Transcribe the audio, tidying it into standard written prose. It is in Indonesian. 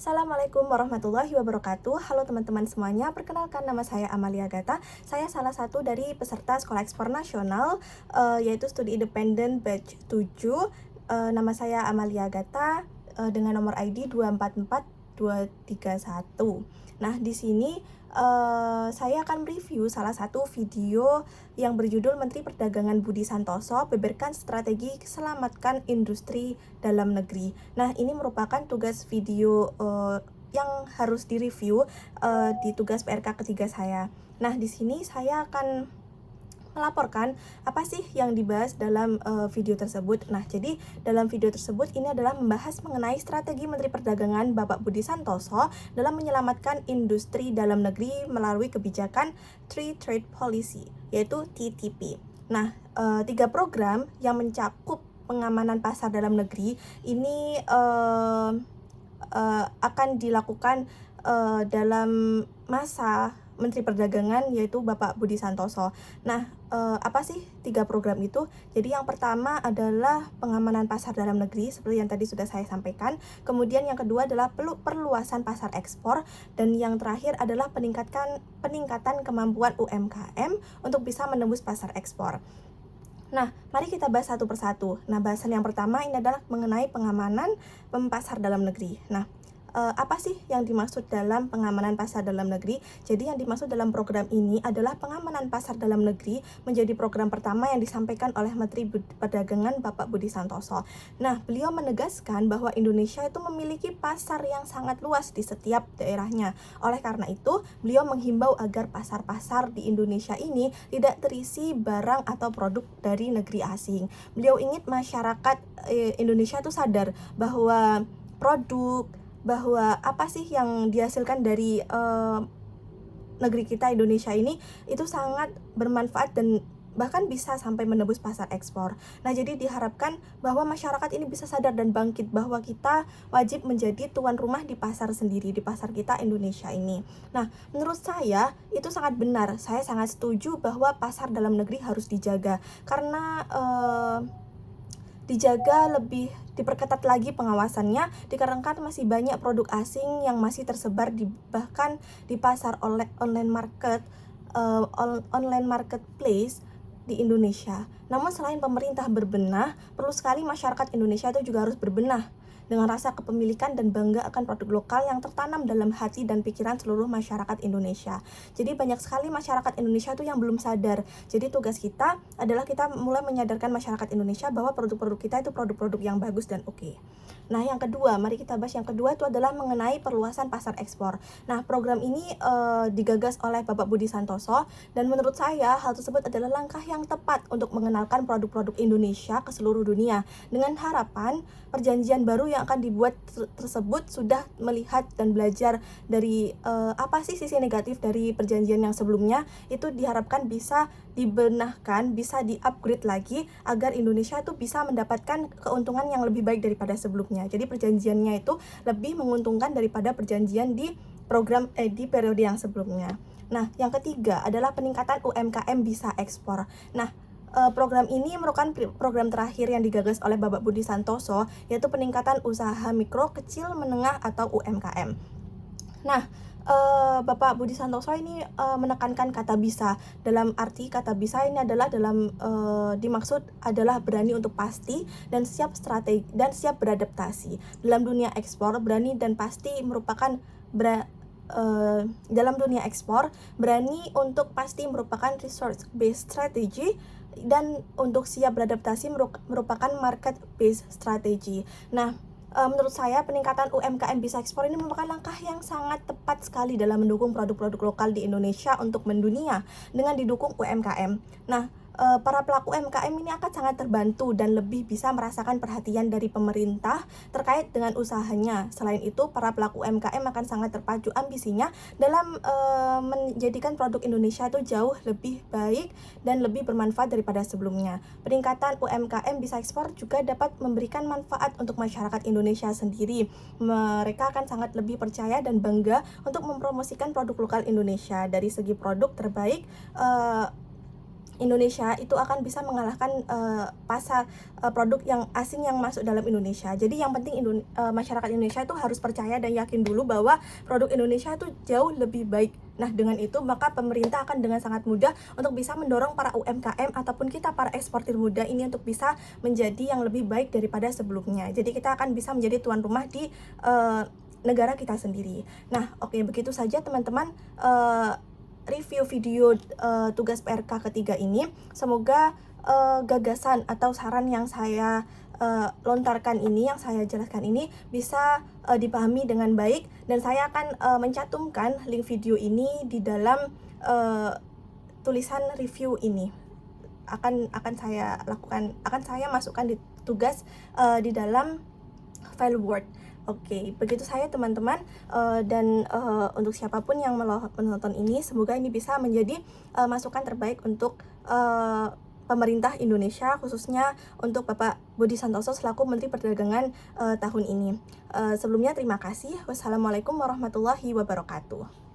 Assalamualaikum warahmatullahi wabarakatuh. Halo teman-teman semuanya, perkenalkan nama saya Amalia Gata. Saya salah satu dari peserta Sekolah Ekspor Nasional, yaitu Studi Independen Batch 7. Nama saya Amalia Gata, dengan nomor ID 244231. Nah, di sini saya akan review salah satu video yang berjudul Menteri Perdagangan Budi Santoso beberkan strategi selamatkan industri dalam negeri. Nah, ini merupakan tugas video yang harus direview di tugas PRK ketiga saya. Nah, di sini saya akan melaporkan apa sih yang dibahas dalam video tersebut. Nah, jadi dalam video tersebut ini adalah membahas mengenai strategi Menteri Perdagangan Bapak Budi Santoso dalam menyelamatkan industri dalam negeri melalui kebijakan Free Trade Policy, yaitu TTP. Nah, 3 program yang mencakup pengamanan pasar dalam negeri ini akan dilakukan dalam masa Menteri Perdagangan, yaitu Bapak Budi Santoso. Nah, apa sih 3 program itu? Jadi yang pertama adalah pengamanan pasar dalam negeri, seperti yang tadi sudah saya sampaikan. Kemudian yang kedua adalah perluasan pasar ekspor. Dan yang terakhir adalah peningkatan kemampuan UMKM untuk bisa menembus pasar ekspor. Nah, mari kita bahas satu persatu. Nah, bahasan yang pertama ini adalah mengenai pengamanan pasar dalam negeri. Nah, apa sih yang dimaksud dalam pengamanan pasar dalam negeri? Jadi yang dimaksud dalam program ini adalah pengamanan pasar dalam negeri menjadi program pertama yang disampaikan oleh Menteri Perdagangan Bapak Budi Santoso. Nah, beliau menegaskan bahwa Indonesia itu memiliki pasar yang sangat luas di setiap daerahnya. Oleh karena itu, beliau menghimbau agar pasar-pasar di Indonesia ini tidak terisi barang atau produk dari negeri asing. Beliau ingin masyarakat Indonesia itu sadar bahwa bahwa apa sih yang dihasilkan dari negeri kita Indonesia ini itu sangat bermanfaat dan bahkan bisa sampai menembus pasar ekspor. Nah, jadi diharapkan bahwa masyarakat ini bisa sadar dan bangkit bahwa kita wajib menjadi tuan rumah di pasar sendiri, di pasar kita Indonesia ini. Nah, menurut saya itu sangat benar. Saya sangat setuju bahwa pasar dalam negeri harus dijaga karena dijaga lebih diperketat lagi pengawasannya dikarenakan masih banyak produk asing yang masih tersebar bahkan di pasar online marketplace di Indonesia. Namun selain pemerintah berbenah, perlu sekali masyarakat Indonesia itu juga harus berbenah dengan rasa kepemilikan dan bangga akan produk lokal yang tertanam dalam hati dan pikiran seluruh masyarakat Indonesia. Jadi banyak sekali masyarakat Indonesia itu yang belum sadar. Jadi tugas kita adalah kita mulai menyadarkan masyarakat Indonesia bahwa produk-produk kita itu produk-produk yang bagus dan oke. Nah, yang kedua, mari kita bahas yang kedua itu adalah mengenai perluasan pasar ekspor. Nah, program ini digagas oleh Bapak Budi Santoso dan menurut saya hal tersebut adalah langkah yang tepat untuk mengenalkan produk-produk Indonesia ke seluruh dunia dengan harapan perjanjian baru yang akan dibuat tersebut sudah melihat dan belajar dari apa sih sisi negatif dari perjanjian yang sebelumnya, itu diharapkan bisa dibenahkan, bisa di-upgrade lagi agar Indonesia itu bisa mendapatkan keuntungan yang lebih baik daripada sebelumnya. Jadi perjanjiannya itu lebih menguntungkan daripada perjanjian di di periode yang sebelumnya. Nah, yang ketiga adalah peningkatan UMKM bisa ekspor. Nah, program ini merupakan program terakhir yang digagas oleh Bapak Budi Santoso, yaitu peningkatan usaha mikro, kecil, menengah atau UMKM. Nah, Bapak Budi Santoso ini menekankan kata bisa. Dalam arti kata bisa ini adalah dimaksud adalah berani untuk pasti dan siap strategi dan siap beradaptasi. Dalam dunia ekspor, berani dan pasti merupakan dalam dunia ekspor, berani untuk pasti merupakan resource based strategy dan untuk siap beradaptasi merupakan market based strategy. Nah, menurut saya peningkatan UMKM bisa ekspor ini merupakan langkah yang sangat tepat sekali dalam mendukung produk-produk lokal di Indonesia untuk mendunia dengan didukung UMKM. Nah, para pelaku UMKM ini akan sangat terbantu dan lebih bisa merasakan perhatian dari pemerintah terkait dengan usahanya. Selain itu, para pelaku UMKM akan sangat terpacu ambisinya dalam menjadikan produk Indonesia itu jauh lebih baik dan lebih bermanfaat daripada sebelumnya. Peningkatan UMKM bisa ekspor juga dapat memberikan manfaat untuk masyarakat Indonesia sendiri. Mereka akan sangat lebih percaya dan bangga untuk mempromosikan produk lokal Indonesia dari segi produk terbaik Indonesia itu akan bisa mengalahkan pasar produk yang asing yang masuk dalam Indonesia. Jadi yang penting masyarakat Indonesia itu harus percaya dan yakin dulu bahwa produk Indonesia itu jauh lebih baik. Nah, dengan itu maka pemerintah akan dengan sangat mudah untuk bisa mendorong para UMKM ataupun kita para eksportir muda ini untuk bisa menjadi yang lebih baik daripada sebelumnya. Jadi kita akan bisa menjadi tuan rumah di negara kita sendiri. Nah, oke, begitu saja teman-teman review video tugas PRK ketiga ini. Semoga gagasan atau saran yang saya lontarkan ini, yang saya jelaskan ini bisa dipahami dengan baik, dan saya akan mencantumkan link video ini di dalam tulisan review ini. Akan saya masukkan di tugas di dalam file Word. Oke, begitu saya teman-teman, dan untuk siapapun yang menonton ini, semoga ini bisa menjadi masukan terbaik untuk pemerintah Indonesia, khususnya untuk Bapak Budi Santoso selaku Menteri Perdagangan tahun ini. Sebelumnya terima kasih. Wassalamualaikum warahmatullahi wabarakatuh.